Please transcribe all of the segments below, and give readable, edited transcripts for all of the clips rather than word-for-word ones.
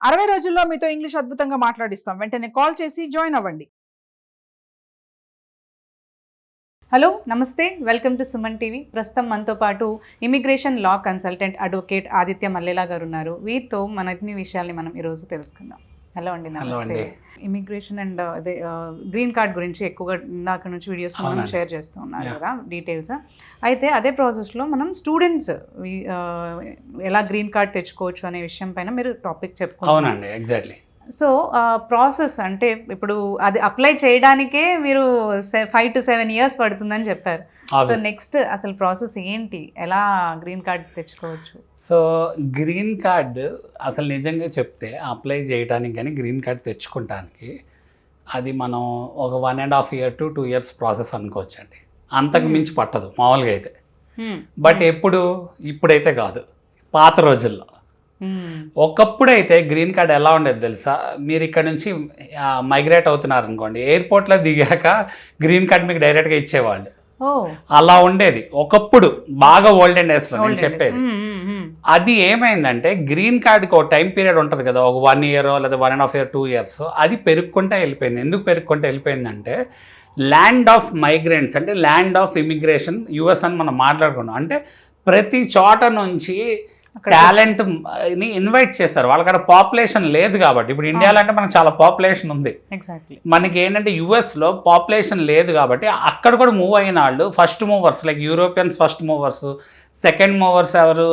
60 రోజుల్లో మీతో ఇంగ్లీష్ అద్భుతంగా మాట్లాడిస్తాం. వెంటనే కాల్ చేసి జాయిన్ అవ్వండి. హలో నమస్తే, వెల్కమ్ టు సుమన్ టీవీ. ప్రస్తుతం మనతో పాటు immigration law consultant advocate Aditya Mallela గారు ఉన్నారు. వీరితో మన అన్ని విషయాల్ని మనం ఈరోజు తెలుసుకుందాం. హలో అండి, నమస్తే. ఇమిగ్రేషన్ అండ్ అదే గ్రీన్ కార్డ్ గురించి ఎక్కువగా ఇందాక నుంచి వీడియోస్ మనం షేర్ చేస్తూ ఉన్నారు కదా డీటెయిల్స్. అయితే అదే ప్రాసెస్లో మనం స్టూడెంట్స్ ఎలా గ్రీన్ కార్డ్ తెచ్చుకోవచ్చు అనే విషయం పైన మీరు టాపిక్ చెప్పుకోవాలి. అవునండి, ఎగ్జాక్ట్లీ. సో ప్రాసెస్ అంటే ఇప్పుడు అది అప్లై చేయడానికే మీరు 5 to 7 years పడుతుందని చెప్పారు. సో నెక్స్ట్ అసలు ప్రాసెస్ ఏంటి, ఎలా గ్రీన్ కార్డ్ తెచ్చుకోవచ్చు? సో గ్రీన్ కార్డ్ అసలు నిజంగా చెప్తే అప్లై చేయడానికి కానీ గ్రీన్ కార్డ్ తెచ్చుకోవడానికి అది మనం ఒక 1.5 year to 2 years ప్రాసెస్ అనుకోవచ్చండి. అంతకు మించి పట్టదు మామూలుగా అయితే. బట్ ఇప్పుడైతే కాదు, పాత రోజుల్లో. ఒకప్పుడైతే గ్రీన్ కార్డ్ ఎలా ఉండేది తెలుసా? మీరు ఇక్కడ నుంచి మైగ్రేట్ అవుతున్నారు అనుకోండి, ఎయిర్పోర్ట్లో దిగాక గ్రీన్ కార్డ్ మీకు డైరెక్ట్గా ఇచ్చేవాళ్ళు. అలా ఉండేది ఒకప్పుడు, బాగా ఓల్డెన్ డేస్లో నేను చెప్పేది. అది ఏమైందంటే గ్రీన్ కార్డ్కి ఒక టైం పీరియడ్ ఉంటుంది కదా, ఒక 1 year లేదా 1.5 year 2 years, అది పెరుగుకుంటూ వెళ్ళిపోయింది. ఎందుకు పెరుగుకుంటూ వెళ్ళిపోయిందంటే ల్యాండ్ ఆఫ్ మైగ్రెంట్స్ అంటే ల్యాండ్ ఆఫ్ ఇమిగ్రేషన్ యుఎస్ అని మనం మాట్లాడుకున్నాం. అంటే ప్రతి చోట నుంచి టాలెంట్ ని ఇన్వైట్ చేశారు. వాళ్ళకి అక్కడ పాపులేషన్ లేదు కాబట్టి. ఇప్పుడు ఇండియాలో అంటే మనకు చాలా పాపులేషన్ ఉంది. మనకి ఏంటంటే యుఎస్ లో పాపులేషన్ లేదు కాబట్టి అక్కడ కూడా మూవ్ అయిన వాళ్ళు first movers, like Europeans first movers, second movers ఎవరు?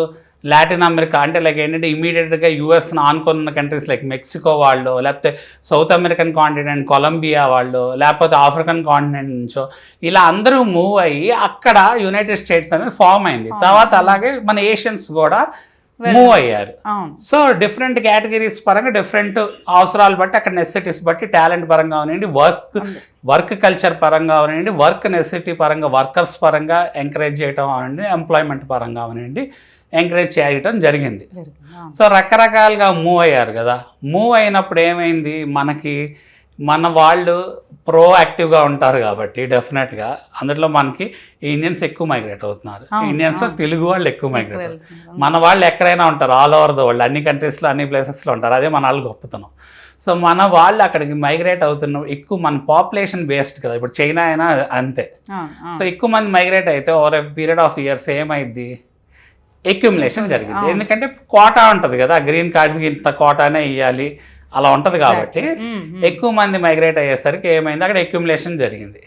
లాటిన్ అమెరికా, అంటే లైక్ ఏంటంటే ఇమీడియట్గా యూఎస్ను ఆనుకున్న కంట్రీస్ లైక్ మెక్సికో వాళ్ళు, లేకపోతే సౌత్ అమెరికన్ కాంటినెంట్ కొలంబియా వాళ్ళు, లేకపోతే ఆఫ్రికన్ కాంటినెంట్ నుంచో ఇలా అందరూ మూవ్ అయ్యి అక్కడ యునైటెడ్ స్టేట్స్ అనేది ఫామ్ అయింది. తర్వాత అలాగే మన ఏషియన్స్ కూడా మూవ్ అయ్యారు. సో డిఫరెంట్ కేటగిరీస్ పరంగా డిఫరెంట్ అవసరాలు బట్టి, అక్కడ నెసెసిటీస్ బట్టి, టాలెంట్ పరంగా అవనండి, వర్క్ కల్చర్ పరంగా అవనండి, వర్క్ నెసెసిటీ పరంగా, వర్కర్స్ పరంగా ఎంకరేజ్ చేయటం అవనండి, ఎంప్లాయ్మెంట్ పరంగా అవనండి ఎంకరేజ్ చేయటం జరిగింది. సో రకరకాలుగా మూవ్ అయ్యారు కదా. మూవ్ అయినప్పుడు ఏమైంది, మన వాళ్ళు ప్రోయాక్టివ్గా ఉంటారు కాబట్టి డెఫినెట్గా అందులో మనకి ఇండియన్స్ ఎక్కువ మైగ్రేట్ అవుతున్నారు. ఇండియన్స్ తెలుగు వాళ్ళు ఎక్కువ మైగ్రేట్ అవుతున్నారు. మన వాళ్ళు ఎక్కడైనా ఉంటారు, ఆల్ ఓవర్ ద వరల్డ్, అన్ని కంట్రీస్లో అన్ని ప్లేసెస్లో ఉంటారు. అదే మన వాళ్ళు గొప్పతనం. సో మన వాళ్ళు అక్కడికి మైగ్రేట్ అవుతున్న ఎక్కువ, మన పాపులేషన్ బేస్డ్ కదా. ఇప్పుడు చైనా అయినా అంతే. సో ఎక్కువ మంది మైగ్రేట్ అయితే over a period of years ఏమైంది, ఎక్యుములేషన్ జరిగింది. ఎందుకంటే కోటా ఉంటుంది కదా, గ్రీన్ కార్డ్స్కి ఇంత కోటానే ఇవ్వాలి అలా ఉంటుంది కాబట్టి ఎక్కువ మంది మైగ్రేట్ అయ్యేసరికి ఏమైంది, అక్కడ ఎక్యుములేషన్ జరిగింది.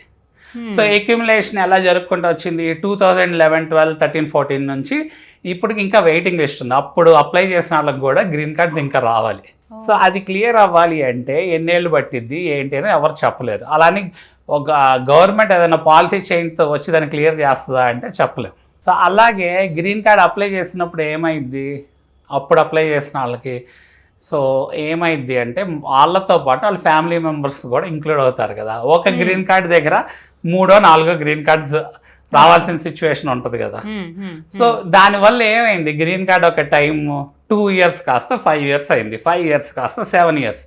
సో ఎక్యుములేషన్ ఎలా జరుపుకుంటూ వచ్చింది, 2011, 12, 13, 14 నుంచి ఇప్పటికి ఇంకా వెయిటింగ్ లిస్ట్ ఉంది. అప్పుడు అప్లై చేసిన వాళ్ళకి కూడా గ్రీన్ కార్డ్స్ ఇంకా రావాలి. సో అది క్లియర్ అవ్వాలి అంటే ఎన్నేళ్ళు పట్టిద్ది ఏంటి అని ఎవరు చెప్పలేరు. అలానే ఒక గవర్నమెంట్ ఏదైనా పాలసీ చేంజ్తో వచ్చి దాన్ని క్లియర్ చేస్తుందా అంటే చెప్పలేము. సో అలాగే గ్రీన్ కార్డ్ అప్లై చేసినప్పుడు ఏమైంది, అప్పుడు అప్లై చేసిన వాళ్ళకి సో ఏమైంది అంటే వాళ్ళతో పాటు వాళ్ళ ఫ్యామిలీ మెంబర్స్ కూడా ఇంక్లూడ్ అవుతారు కదా. ఒక గ్రీన్ కార్డ్ దగ్గర 3 or 4 గ్రీన్ కార్డ్స్ రావాల్సిన సిచ్యువేషన్ ఉంటుంది కదా. సో దానివల్ల ఏమైంది, గ్రీన్ కార్డ్ ఒక టైం 2 years కాస్త 5 years అయింది, 5 years కాస్త 7 years,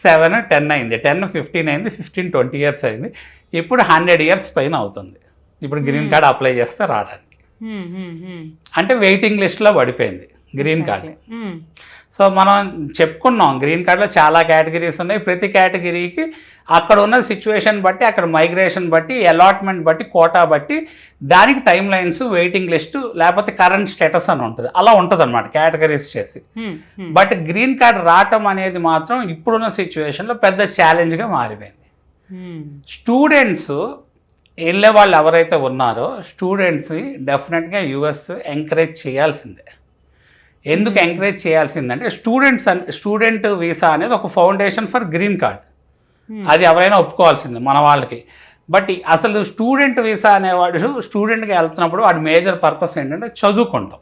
7, 10 అయింది, 10, 15 అయింది, 15, 20 years అయింది. ఇప్పుడు 100 years పైన అవుతుంది ఇప్పుడు గ్రీన్ కార్డ్ అప్లై చేస్తే రావడానికి. అంటే వెయిటింగ్ లిస్ట్లో పడిపోయింది గ్రీన్ కార్డ్. సో మనం చెప్పుకున్నాం గ్రీన్ కార్డులో చాలా కేటగిరీస్ ఉన్నాయి. ప్రతి కేటగిరీకి అక్కడ ఉన్న సిచ్యువేషన్ బట్టి, అక్కడ మైగ్రేషన్ బట్టి, అలాట్మెంట్ బట్టి, కోటా బట్టి దానికి టైం లైన్స్, వెయిటింగ్ లిస్టు, లేకపోతే కరెంట్ స్టేటస్ అని ఉంటుంది. అలా ఉంటుంది అనమాట కేటగిరీస్ చేసి. బట్ గ్రీన్ కార్డ్ రావటం అనేది మాత్రం ఇప్పుడున్న సిచ్యువేషన్లో పెద్ద ఛాలెంజ్గా మారిపోయింది. స్టూడెంట్స్ వెళ్ళే వాళ్ళు ఎవరైతే ఉన్నారో స్టూడెంట్స్ డెఫినెట్గా యుఎస్ ఎంకరేజ్ చేయాల్సిందే. ఎందుకు ఎంకరేజ్ చేయాల్సిందంటే స్టూడెంట్ వీసా అనేది ఒక ఫౌండేషన్ ఫర్ గ్రీన్ కార్డ్, అది ఎవరైనా ఒప్పుకోవాల్సిందే మన వాళ్ళకి. బట్ అసలు స్టూడెంట్ వీసా అనేవాడు స్టూడెంట్గా వెళ్తున్నప్పుడు వాడి మేజర్ పర్పస్ ఏంటంటే చదువుకుంటాం.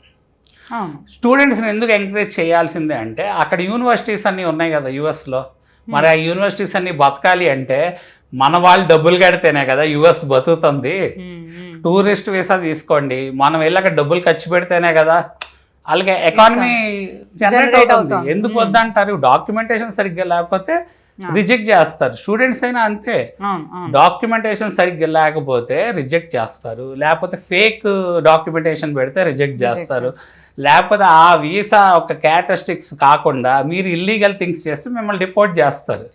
స్టూడెంట్స్ని ఎందుకు ఎంకరేజ్ చేయాల్సిందే అంటే అక్కడ యూనివర్సిటీస్ అన్నీ ఉన్నాయి కదా యుఎస్లో. మరి ఆ యూనివర్సిటీస్ అన్నీ బతకాలి అంటే మన వాళ్ళు డబ్బులు కడితేనే కదా యుఎస్ బతుకుతుంది. టూరిస్ట్ వీసా తీసుకోండి, మనం వెళ్ళి అక్కడ డబ్బులు ఖర్చు పెడితేనే కదా అలాగే ఎకానమీ జనరేట్ అవుతుంది. ఎందుకు వద్దంటారు, డాక్యుమెంటేషన్ సరిగ్గా లేకపోతే రిజెక్ట్ చేస్తారు. స్టూడెంట్స్ అయినా అంతే, డాక్యుమెంటేషన్ సరిగ్గా లేకపోతే రిజెక్ట్ చేస్తారు, లేకపోతే ఫేక్ డాక్యుమెంటేషన్ పెడితే రిజెక్ట్ చేస్తారు, లేకపోతే ఆ వీసా ఒక క్యారెక్టరిస్టిక్స్ కాకుండా మీరు ఇల్లీగల్ థింగ్స్ చేస్తే మిమ్మల్ని డిపోర్ట్ చేస్తారు.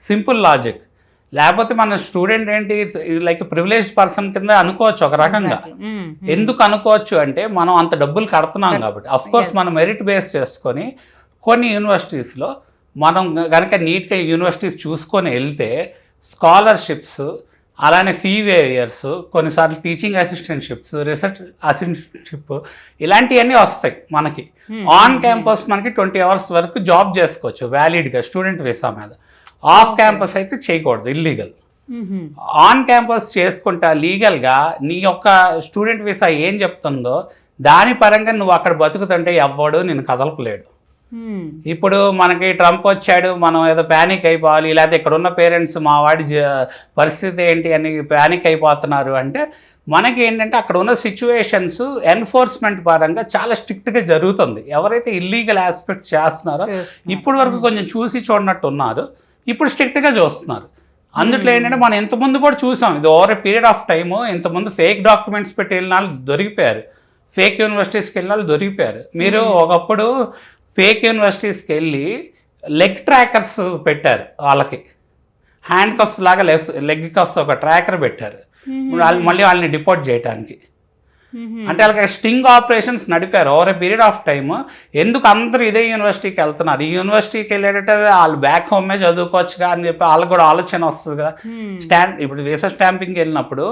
Simple logic. లేకపోతే మన స్టూడెంట్ ఏంటి లైక్ ప్రివిలేజ్డ్ పర్సన్ కింద అనుకోవచ్చు ఒక రకంగా. ఎందుకు అనుకోవచ్చు అంటే మనం అంత డబ్బులు కడుతున్నాం కాబట్టి. అఫ్ కోర్స్ మనం మెరిట్ బేస్ చేసుకొని కొన్ని యూనివర్సిటీస్లో మనం కనుక నీట్గా యూనివర్సిటీస్ చూసుకొని వెళ్తే స్కాలర్షిప్స్, అలానే ఫీ వేరియర్స్, కొన్నిసార్లు టీచింగ్ అసిస్టెంట్షిప్స్, రీసెర్చ్ అసిస్టెంట్షిప్, ఇలాంటివన్నీ వస్తాయి మనకి. ఆన్ క్యాంపస్ మనకి 20 hours వరకు జాబ్ చేసుకోవచ్చు వ్యాలిడ్గా స్టూడెంట్ వీసా మీద. ఆఫ్ క్యాంపస్ అయితే చేయకూడదు, ఇల్లీగల్. ఆన్ క్యాంపస్ చేసుకుంటా లీగల్గా నీ యొక్క స్టూడెంట్ వీసా ఏం చెప్తుందో దాని పరంగా నువ్వు అక్కడ బతుకుతుంటే ఎవ్వడు నేను కదలపలేడు. ఇప్పుడు మనకి ట్రంప్ వచ్చాడు, మనం ఏదో ప్యానిక్ అయిపోవాలి, లేకపోతే ఇక్కడ ఉన్న పేరెంట్స్ మా వాడి పరిస్థితి ఏంటి అని ప్యానిక్ అయిపోతున్నారు అంటే మనకి ఏంటంటే అక్కడ ఉన్న సిచ్యువేషన్స్ ఎన్ఫోర్స్మెంట్ పరంగా చాలా స్ట్రిక్ట్గా జరుగుతుంది. ఎవరైతే ఇల్లీగల్ ఆస్పెక్ట్స్ చేస్తున్నారో ఇప్పటి వరకు కొంచెం చూసి చూడనట్టు ఉన్నారు, ఇప్పుడు స్ట్రిక్ట్గా చూస్తున్నారు. అందుట్లో ఏంటంటే మనం ఇంతకుముందు కూడా చూసాం, ఇది over a period of time. ఇంతకుముందు ఫేక్ డాక్యుమెంట్స్ పెట్టి వెళ్ళిన వాళ్ళు దొరికిపోయారు, ఫేక్ యూనివర్సిటీస్కి వెళ్ళిన వాళ్ళు దొరికిపోయారు. మీరు ఒకప్పుడు ఫేక్ యూనివర్సిటీస్కి వెళ్ళి లెగ్ ట్రాకర్స్ పెట్టారు, వాళ్ళకి హ్యాండ్ కఫ్స్ లాగా లెగ్ కఫ్స్ ఒక ట్రాకర్ పెట్టారు మళ్ళీ వాళ్ళని డిపోర్ట్ చేయడానికి. అంటే వాళ్ళకి స్టింగ్ ఆపరేషన్స్ నడిపారు over a period of time. ఎందుకు అందరూ ఇదే యూనివర్సిటీకి వెళ్తున్నారు? ఈ యూనివర్సిటీకి వెళ్ళేటట్టు వాళ్ళు బ్యాక్ హోమే చదువుకోవచ్చుగా అని చెప్పి వాళ్ళకి కూడా ఆలోచన వస్తుంది కదా. ఇప్పుడు వీసా స్టాంపింగ్కి వెళ్ళినప్పుడు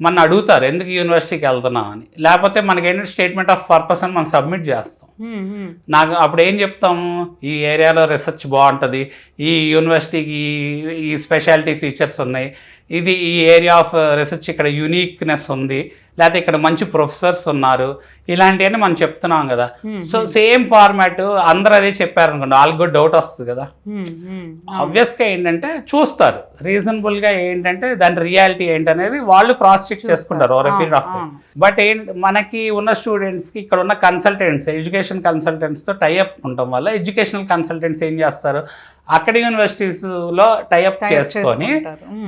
మన అడుగుతారు ఎందుకు యూనివర్సిటీకి వెళ్తున్నాం అని, లేకపోతే మనకి ఏంటంటే స్టేట్మెంట్ ఆఫ్ పర్పస్ అని మనం సబ్మిట్ చేస్తాం. నాకు అప్పుడు ఏం చెప్తాము, ఈ ఏరియాలో రీసెర్చ్ బాగుంటుంది, ఈ యూనివర్సిటీకి ఈ స్పెషాలిటీ ఫీచర్స్ ఉన్నాయి, ఇది ఈ ఏరియా ఆఫ్ రీసెర్చ్ ఇక్కడ యూనిక్నెస్ ఉంది, లేకపోతే ఇక్కడ మంచి ప్రొఫెసర్స్ ఉన్నారు, ఇలాంటివన్నీ మనం చెప్తున్నాం కదా. సో సేమ్ ఫార్మాట్ అందరూ అదే చెప్పారనుకోండి, వాళ్ళకి కూడా డౌట్ వస్తుంది కదా. ఆబ్వియస్గా ఏంటంటే చూస్తారు రీజనబుల్గా ఏంటంటే దాని రియాలిటీ ఏంటనేది వాళ్ళు క్రాస్ చెక్ చేసుకుంటారు over period of time. But మనకి ఉన్న స్టూడెంట్స్కి ఇక్కడ ఉన్న కన్సల్టెంట్స్, ఎడ్యుకేషన్ కన్సల్టెంట్స్తో టైఅప్ ఉండటం వల్ల ఎడ్యుకేషనల్ కన్సల్టెంట్స్ ఏం చేస్తారు, అక్కడ యూనివర్సిటీస్లో టైఅప్ చేసుకొని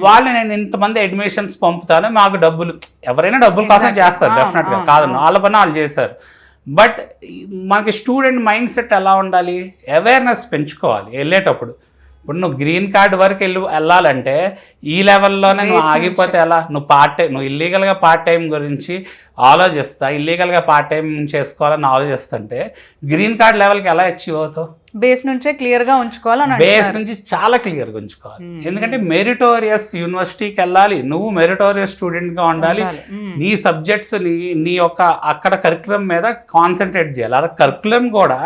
వాళ్ళు నేను ఇంతమంది అడ్మిషన్స్ పంపుతాను, మాకు డబ్బులు, ఎవరైనా డబ్బుల కోసం చేస్తారు డెఫినెట్గా, కాదు వాళ్ళ పని వాళ్ళు చేశారు. బట్ మనకి స్టూడెంట్ మైండ్ సెట్ ఎలా ఉండాలి, అవేర్నెస్ పెంచుకోవాలి వెళ్ళేటప్పుడు. ఇప్పుడు నువ్వు గ్రీన్ కార్డ్ వరకు వెళ్ళాలంటే ఈ లెవెల్లోనే నువ్వు ఆగిపోతే ఎలా? నువ్వు ఇల్లీగల్గా పార్ట్ టైం గురించి ఆలోచిస్తా, ఇల్లీగల్గా పార్ట్ టైం చేసుకోవాలని ఆలోచిస్తుంటే గ్రీన్ కార్డ్ లెవెల్కి ఎలా అచీవ్ అవుతావు? బేస్ నుంచే క్లియర్గా ఉంచుకోవాలి, బేస్ నుంచి చాలా క్లియర్గా ఉంచుకోవాలి. ఎందుకంటే మెరిటోరియస్ యూనివర్సిటీకి వెళ్ళాలి, నువ్వు మెరిటోరియస్ స్టూడెంట్గా ఉండాలి, నీ సబ్జెక్ట్స్ నీ యొక్క అక్కడ కరికులం మీద కాన్సన్ట్రేట్ చేయాలి. అలా కరికులం కూడా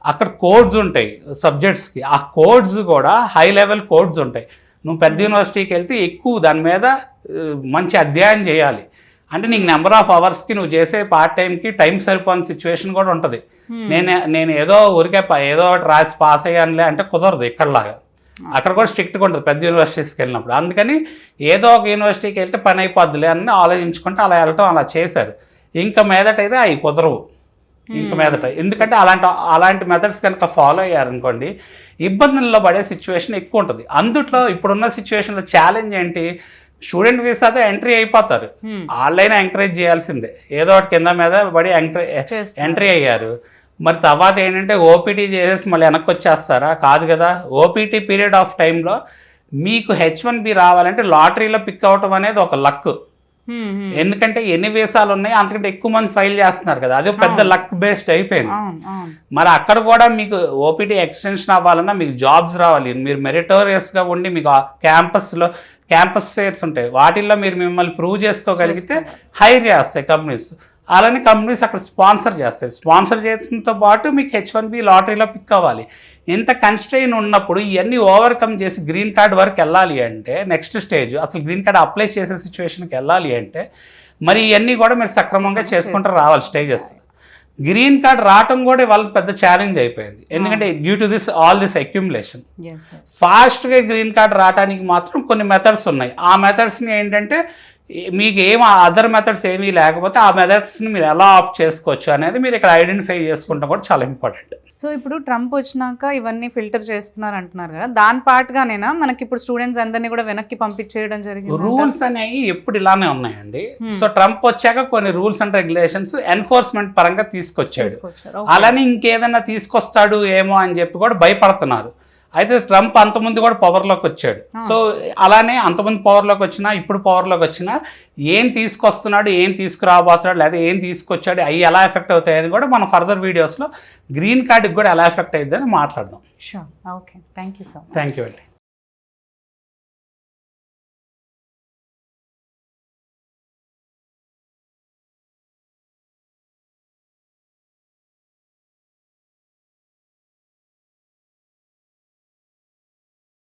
అక్కడ కోడ్స్ ఉంటాయి సబ్జెక్ట్స్కి, ఆ కోడ్స్ కూడా హై లెవెల్ కోడ్స్ ఉంటాయి. నువ్వు పెద్ద యూనివర్సిటీకి వెళ్తే ఎక్కువ దాని మీద మంచి అధ్యయనం చేయాలి. అంటే నీకు నెంబర్ ఆఫ్ అవర్స్కి నువ్వు చేసే పార్ట్ టైంకి టైం సరిపోని సిచ్యువేషన్ కూడా ఉంటుంది. నేను ఏదో ఊరికే ఏదో ఒకటి రాసి పాస్ అయ్యానులే అంటే కుదరదు ఇక్కడలాగా. అక్కడ కూడా స్ట్రిక్ట్గా ఉంటుంది పెద్ద యూనివర్సిటీస్కి వెళ్ళినప్పుడు. అందుకని ఏదో ఒక యూనివర్సిటీకి వెళ్తే పని అయిపోద్దులే అని ఆలోచించుకుంటే అలా వెళ్ళటం అలా చేశారు. ఇంకా మీదట అయితే అవి కుదరవు ఇంక మీదట. ఎందుకంటే అలాంటి మెథడ్స్ కనుక ఫాలో అయ్యారనుకోండి ఇబ్బందుల్లో పడే సిచ్యువేషన్ ఎక్కువ ఉంటుంది. అందుట్లో ఇప్పుడున్న సిచ్యువేషన్లో ఛాలెంజ్ ఏంటి, స్టూడెంట్ వీసాతో ఎంట్రీ అయిపోతారు, వాళ్ళైనా ఎంకరేజ్ చేయాల్సిందే, ఏదో ఒకటి కింద మీద పడి ఎంట్రీ అయ్యారు. మరి తర్వాత ఏంటంటే ఓపీటీ చేసేసి మళ్ళీ వెనక్కి వచ్చేస్తారా? కాదు కదా. ఓపీటీ పీరియడ్ ఆఫ్ టైంలో మీకు H1B రావాలంటే లాటరీలో పిక్ అవటం అనేది ఒక లక్. ఎందుకంటే ఎన్ని వీసాలు ఉన్నాయి అంతకంటే ఎక్కువ మంది ఫైల్ చేస్తున్నారు కదా, అది పెద్ద లక్ బేస్డ్ అయిపోయింది. మరి అక్కడ కూడా మీకు ఓపీటీ ఎక్స్టెన్షన్ అవ్వాలన్నా మీకు జాబ్స్ రావాలి, మీరు మెరిటోరియస్గా ఉండి మీకు క్యాంపస్ ఫేర్స్ ఉంటాయి, వాటిల్లో మీరు మిమ్మల్ని ప్రూవ్ చేసుకోగలిగితే హైర్ చేస్తాయి కంపెనీస్. అలానే కంపెనీస్ అక్కడ స్పాన్సర్ చేస్తాయి. స్పాన్సర్ చేయడంతో పాటు మీకు H1B లాటరీలో పిక్ అవ్వాలి. ఇంత కన్స్ట్రెయిన్ ఉన్నప్పుడు ఇవన్నీ ఓవర్కమ్ చేసి గ్రీన్ కార్డ్ వరకు వెళ్ళాలి అంటే నెక్స్ట్ స్టేజ్ అసలు గ్రీన్ కార్డ్ అప్లై చేసే సిచ్యువేషన్కి వెళ్ళాలి అంటే మరి ఇవన్నీ కూడా మీరు సక్రమంగా చేసుకుంటూ రావాలి స్టేజెస్. గ్రీన్ కార్డ్ రావటం కూడా వాళ్ళకి పెద్ద ఛాలెంజ్ అయిపోయింది. ఎందుకంటే due to all this accumulation ఫాస్ట్గా గ్రీన్ కార్డ్ రావడానికి మాత్రం కొన్ని మెథడ్స్ ఉన్నాయి. ఆ మెథడ్స్ని ఏంటంటే మీకు అదర్ మెథడ్స్ ఏమీ లేకపోతే ఆ మెథడ్స్ని మీరు ఎలా ఆప్ట్ చేసుకోవచ్చు అనేది మీరు ఇక్కడ ఐడెంటిఫై చేసుకుంటాం కూడా చాలా ఇంపార్టెంట్. సో ఇప్పుడు ట్రంప్ వచ్చినాక ఇవన్నీ ఫిల్టర్ చేస్తున్నారు అంటున్నారు కదా, దాని పార్ట్గానేనా మనకి ఇప్పుడు స్టూడెంట్స్ అందరినీ కూడా వెనక్కి పంపించేయడం జరిగింది? రూల్స్ అనేవి ఎప్పుడు ఇలానే ఉన్నాయండి. సో ట్రంప్ వచ్చాక కొన్ని రూల్స్ అండ్ రెగ్యులేషన్స్ ఎన్ఫోర్స్మెంట్ పరంగా తీసుకొచ్చాడు. అలానే ఇంకేదైనా తీసుకొస్తాడు ఏమో అని చెప్పి కూడా భయపడుతున్నారు. అయితే ట్రంప్ అంతకుముందు కూడా పవర్లోకి వచ్చాడు. సో అలానే అంతకుముందు పవర్లోకి వచ్చినా ఇప్పుడు పవర్లోకి వచ్చినా ఏం తీసుకొస్తున్నాడు, ఏం తీసుకురాబోతున్నాడు, లేదా ఏం తీసుకొచ్చాడు, అవి ఎలా ఎఫెక్ట్ అవుతాయని కూడా మనం ఫర్దర్ వీడియోస్లో గ్రీన్ కార్డుకి కూడా ఎలా ఎఫెక్ట్ అవుతుందని మాట్లాడదాం. Sure, okay, thank you so much. Thank you అండి.